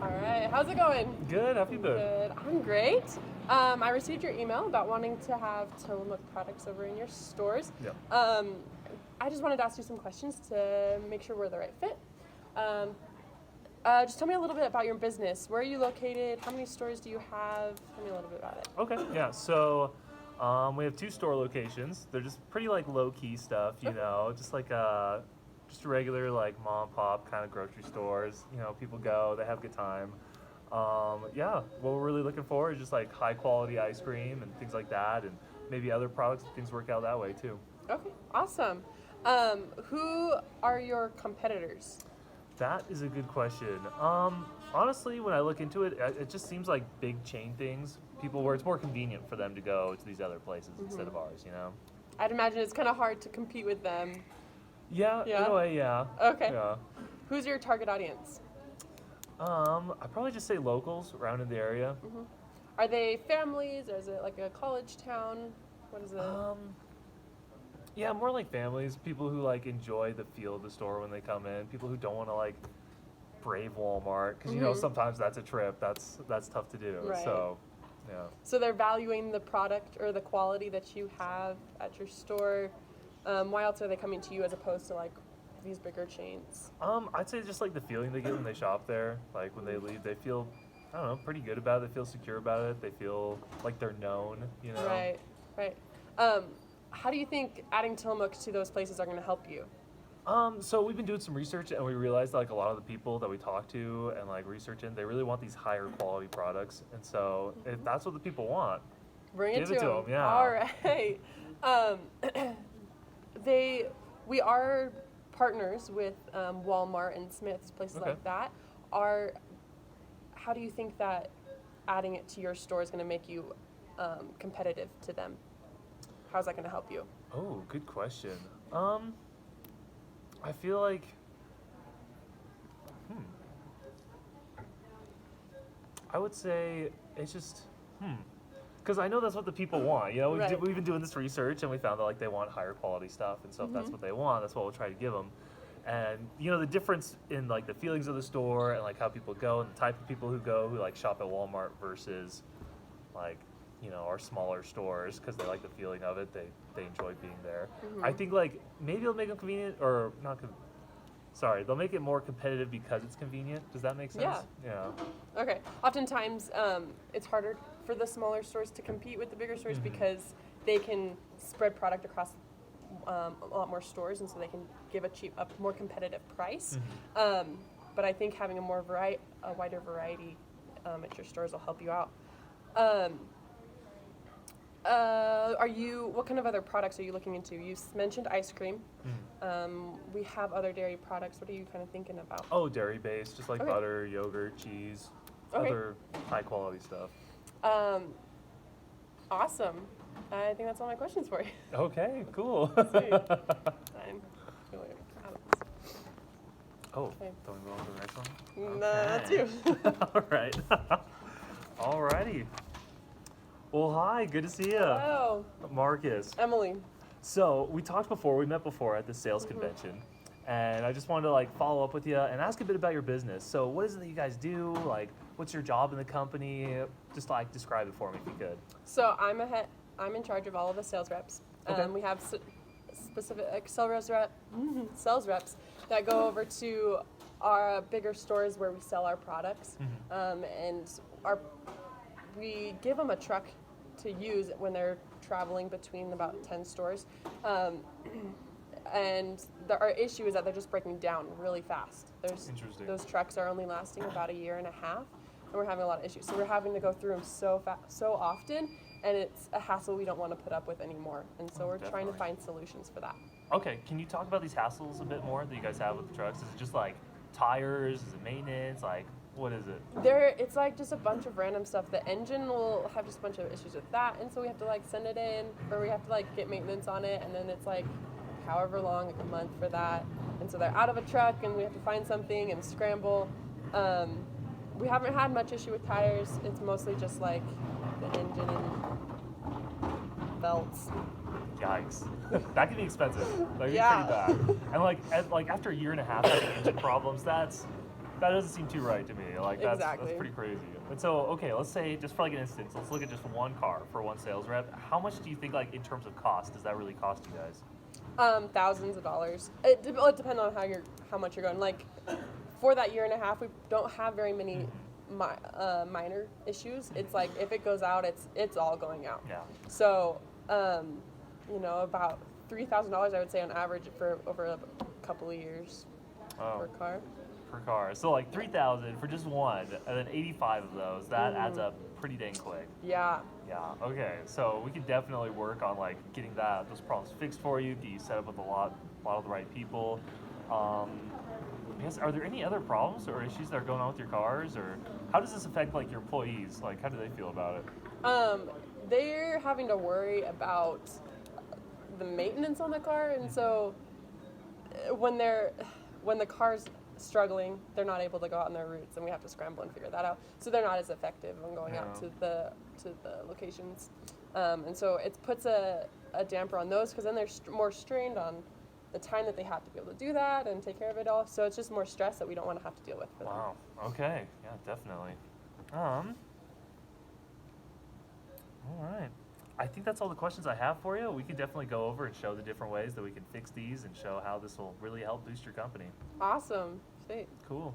All right, how's it going? Good, how have you been? Good. I'm great. I received your email about wanting to have Tillamook products over in your stores. Yeah. I just wanted to ask you some questions to make sure we're the right fit. Um, just tell me a little bit about your business. Where are you located? How many stores do you have? Tell me a little bit about it. Okay, yeah. So we have 2 store locations. They're just pretty like low key stuff, just like just regular like mom and pop kind of grocery stores. People go, they have a good time. Yeah, what we're really looking for is just like high quality ice cream and things like that, and maybe other products if things work out that way too. Okay, awesome. Who are your competitors? That is a good question. Honestly, when I look into it, it just seems like big chain things. People where it's more convenient for them to go to these other places instead of ours. I'd imagine it's kind of hard to compete with them. Yeah, Yeah? in a way, yeah. Okay. Yeah. Who's your target audience? I'd probably just say locals around in the area. Are they families, or is it like a college town? What is it? Yeah, more like families, people who like enjoy the feel of the store when they come in, people who don't want to like brave Walmart because sometimes that's a trip. That's tough to do. Right. So, yeah. So they're valuing the product or the quality that you have at your store. Why else are they coming to you as opposed to like these bigger chains? I'd say just like the feeling they get when they shop there. Like when they leave, they feel, I don't know, pretty good about it. They feel secure about it. They feel like they're known. Right, right. How do you think adding Tillamook to those places are going to help you? So we've been doing some research and we realized like a lot of the people that we talk to and like researching, they really want these higher quality products. And so if that's what the people want, Bring it give to it to them. them. Yeah. All right. We are partners with Walmart and Smith's, places Okay. like that. How do you think that adding it to your store is going to make you competitive to them? How's that going to help you? Oh, good question. I feel like, I would say it's just, because I know that's what the people want. Right. We've been doing this research and we found that like they want higher quality stuff, and so if that's what they want, that's what we'll try to give them. And the difference in like the feelings of the store and like how people go and the type of people who go who like shop at Walmart versus like our smaller stores because they like the feeling of it. They enjoy being there. I think like maybe it'll make them convenient or not. Sorry, they'll make it more competitive because it's convenient. Does that make sense? Yeah. Okay. Oftentimes, it's harder for the smaller stores to compete with the bigger stores because they can spread product across a lot more stores, and so they can give a more competitive price. But I think having a wider variety at your stores will help you out. What kind of other products are you looking into? You mentioned ice cream. We have other dairy products. What are you kind of thinking about? Oh, dairy based, just like Okay. butter, yogurt, cheese, Okay. other high quality stuff. Awesome. I think that's all my questions for you. Okay, cool. Sweet. I'm going out of this. Oh, Okay. don't we go on to the next one? No, that's you. All right. Alrighty. Well, hi, good to see you. Hello. Marcus. Emily. So we met before at the sales convention, and I just wanted to like follow up with you and ask a bit about your business. So what is it that you guys do? Like, what's your job in the company? Just like describe it for me if you could. So I'm in charge of all of the sales reps. Okay. We have specific sales reps that go over to our bigger stores where we sell our products, and we give them a truck to use when they're traveling between about 10 stores. And our issue is that they're just breaking down really fast. Interesting. Those trucks are only lasting about a year and a half, and we're having a lot of issues. So we're having to go through them so often, and it's a hassle we don't want to put up with anymore. And so we're trying to Definitely. find solutions for that. Okay, can you talk about these hassles a bit more that you guys have with the trucks? Is it just like tires? Is it maintenance? Like, what is it? It's like just a bunch of random stuff. The engine will have just a bunch of issues with that, and so we have to like send it in, or we have to like get maintenance on it, and then it's like however long, like a month for that. And so they're out of a truck, and we have to find something and scramble. We haven't had much issue with tires. It's mostly just like the engine and belts. Yikes. That can be expensive. That can Yeah. be pretty bad. And like after a year and a half having engine problems, that's That doesn't seem too right to me. Like that's Exactly. pretty crazy. And so, okay, let's say just for like an instance, let's look at just one car for one sales rep. How much do you think, like in terms of cost, does that really cost you guys? Thousands of dollars. It depends on how much you're going. Like for that year and a half, we don't have very many minor issues. It's like if it goes out, it's all going out. Yeah. So, about $3,000 I would say on average for over a couple of years per car. Per car. So like 3,000 for just one, and then 85 of those. That adds up pretty dang quick. Yeah. Yeah. Okay. So we can definitely work on like getting those problems fixed for you. Get you set up with a lot of the right people. I guess, are there any other problems or issues that are going on with your cars, or how does this affect like your employees? Like, how do they feel about it? They're having to worry about the maintenance on the car, and so when the car's struggling, they're not able to go out on their routes, and we have to scramble and figure that out. So they're not as effective on going out to the locations, and so it puts a damper on those because then they're more strained on the time that they have to be able to do that and take care of it all. So it's just more stress that we don't want to have to deal with for them. Wow. Okay. Yeah, definitely. All right. I think that's all the questions I have for you. We can definitely go over and show the different ways that we can fix these and show how this will really help boost your company. Awesome. Sweet. Cool.